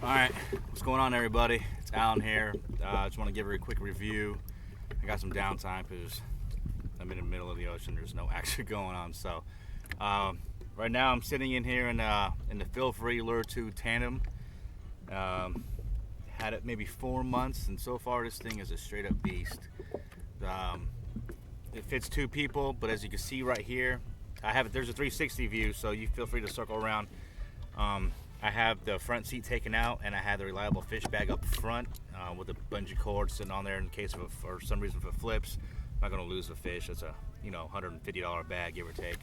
Alright, what's going on everybody? It's Alan here. I just want to give a quick review. I got some downtime because I'm in the middle of the ocean. There's no action going on. So right now I'm sitting in here in the Feelfree Lure2 Tandem. Had it maybe 4 months, and so far this thing is a straight up beast. It fits 2 people, but as you can see right here, there's a 360 view, so you feel free to circle around. I have the front seat taken out, and I have the reliable fish bag up front with a bungee cord sitting on there in case of for some reason if it flips, I'm not going to lose the fish. It's a $150 bag, give or take.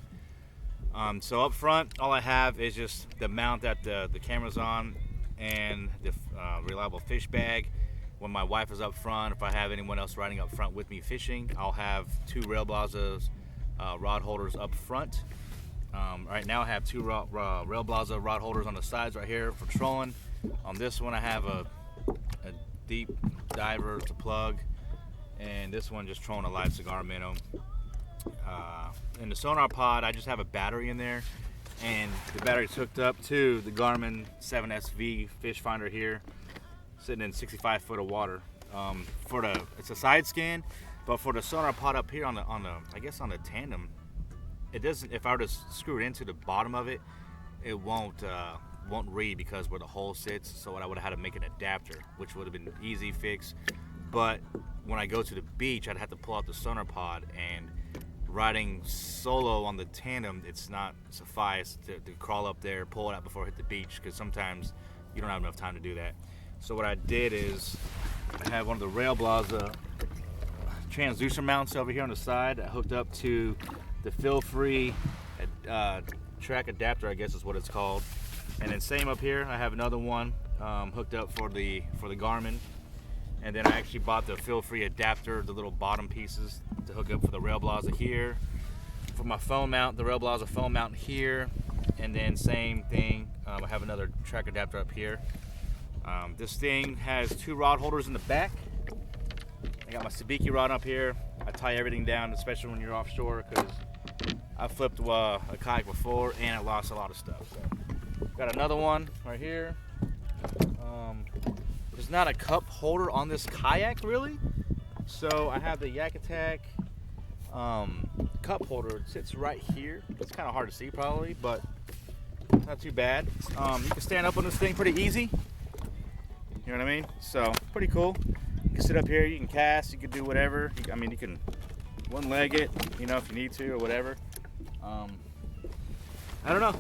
So up front, all I have is just the mount that the camera's on and the reliable fish bag. When my wife is up front, if I have anyone else riding up front with me fishing, I'll have 2 Rail Blazas rod holders up front. Right now I have 2 Rail Blaza rod holders on the sides right here for trolling. On this one I have a deep diver to plug, and this one just trolling a live cigar minnow. In the sonar pod I just have a battery in there, and the battery's hooked up to the Garmin 7SV fish finder here, sitting in 65 foot of water. It's a side scan, but for the sonar pod up here on the I guess on the Tandem, it doesn't. If I were to screw it into the bottom of it, it won't read because where the hole sits. So what I would have had to make an adapter, which would have been an easy fix. But when I go to the beach, I'd have to pull out the sonar pod, and riding solo on the Tandem, it's not suffice to crawl up there, pull it out before I hit the beach, because sometimes you don't have enough time to do that. So what I did is I have one of the Rail Blaza transducer mounts over here on the side hooked up to the Feelfree track adapter, I guess is what it's called. And then same up here, I have another one hooked up for the Garmin. And then I actually bought the Feelfree adapter, the little bottom pieces to hook up for the Rail Blaza here. For my phone mount, the Rail Blaza phone mount here. And then same thing, I have another track adapter up here. This thing has 2 rod holders in the back. I got my sabiki rod up here. I tie everything down, especially when you're offshore, because I flipped a kayak before and I lost a lot of stuff. So got another one right here. There's not a cup holder on this kayak really, so I have the Yak Attack cup holder. It sits right here. It's kind of hard to see probably, but not too bad. You can stand up on this thing pretty easy. You know what I mean? So pretty cool. You can sit up here, you can cast, you can do whatever. You can one leg it, if you need to or whatever. I don't know.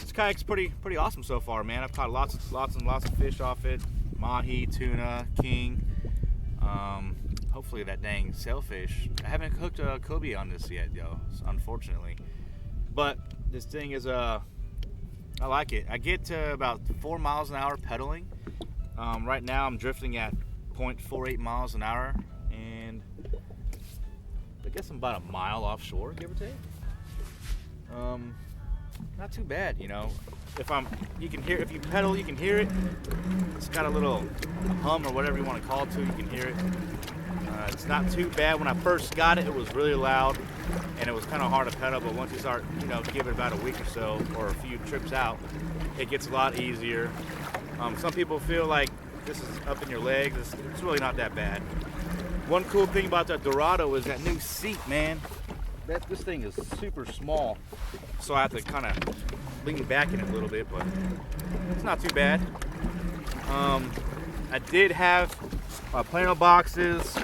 This kayak's pretty awesome so far, man. I've caught lots and lots of fish off it. Mahi, tuna, king. Hopefully that dang sailfish. I haven't hooked a cobia on this yet, though, unfortunately. But this thing is I like it. I get to about 4 miles an hour pedaling. Right now I'm drifting at 0.48 miles an hour, and I guess I'm about a mile offshore, give or take. Not too bad, you can hear, if you pedal, you can hear it. It's got a little hum or whatever you want to call it to, you can hear it. It's not too bad. When I first got it, it was really loud and it was kind of hard to pedal, but once you start, give it about a week or so or a few trips out, it gets a lot easier. Some people feel like this is up in your legs. It's really not that bad. One cool thing about that Dorado is that new seat, man. This thing is super small, so I have to kind of lean back in it a little bit, but it's not too bad. I did have plano boxes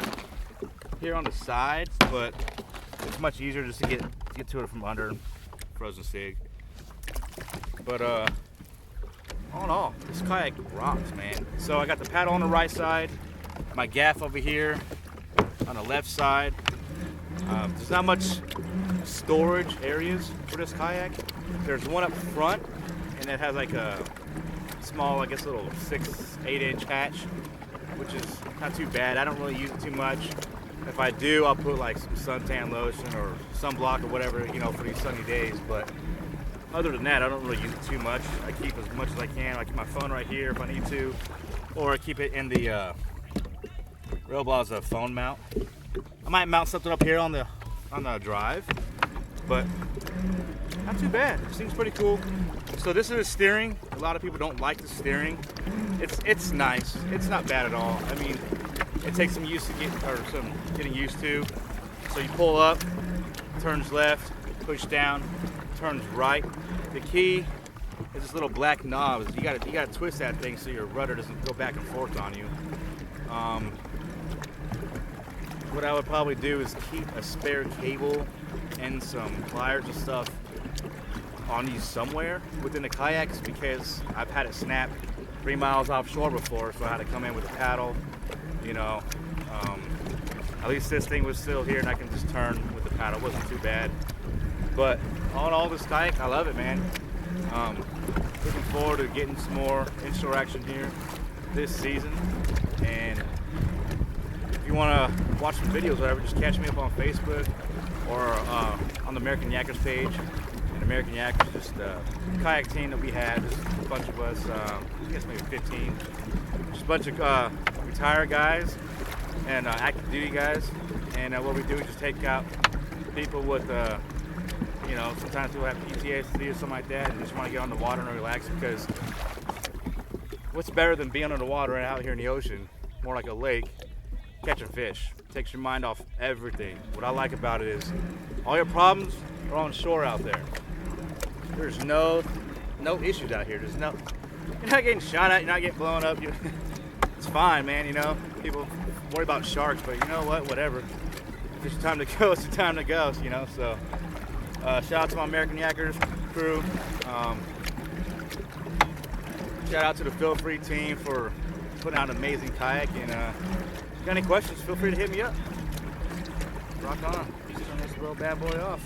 here on the side, but it's much easier just to get to it from under frozen sig. But all in all, this kayak rocks, man. So I got the paddle on the right side, my gaff over here on the left side. There's not much storage areas for this kayak. There's one up front, and it has like a small, I guess, little 6-8 inch hatch, which is not too bad. I don't really use it too much. If I do, I'll put like some suntan lotion or sunblock or whatever, for these sunny days. But other than that, I don't really use it too much. I keep as much as I can. I keep my phone right here if I need to, or I keep it in the Rail Blaza phone mount. I might mount something up here on the drive, but not too bad. It seems pretty cool. So this is the steering. A lot of people don't like the steering. It's nice. It's not bad at all. I mean, it takes some getting used to. So you pull up, turns left, push down, turns right. The key is this little black knob. You gotta twist that thing so your rudder doesn't go back and forth on you. What I would probably do is keep a spare cable and some pliers and stuff on you somewhere within the kayaks, because I've had it snap 3 miles offshore before, so I had to come in with a paddle, you know. At least this thing was still here and I can just turn with the paddle. It wasn't too bad. But all in all, this kayak, I love it, man. Looking forward to getting some more inshore action here this season. And if you want to watch some videos or whatever, just catch me up on Facebook or on the American Yakkers page. And American Yakkers, just a kayak team that we had, just a bunch of us, I guess maybe 15. Just a bunch of retired guys and active duty guys. And what we do is just take out people with, you know, sometimes people have PTSD or something like that and just want to get on the water and relax, because what's better than being on the water and out here in the ocean, more like a lake, catching fish? Takes your mind off everything. What I like about it is all your problems are on shore out there. There's no issues out here. You're not getting shot at, you're not getting blown up. It's fine, man, you know. People worry about sharks, but you know what, whatever. If it's time to go, it's the time to go, you know. So shout out to my American Yakkers crew. Shout out to the Feelfree team for putting out an amazing kayak. And if you got any questions, feel free to hit me up. Rock on. Turn this little bad boy off.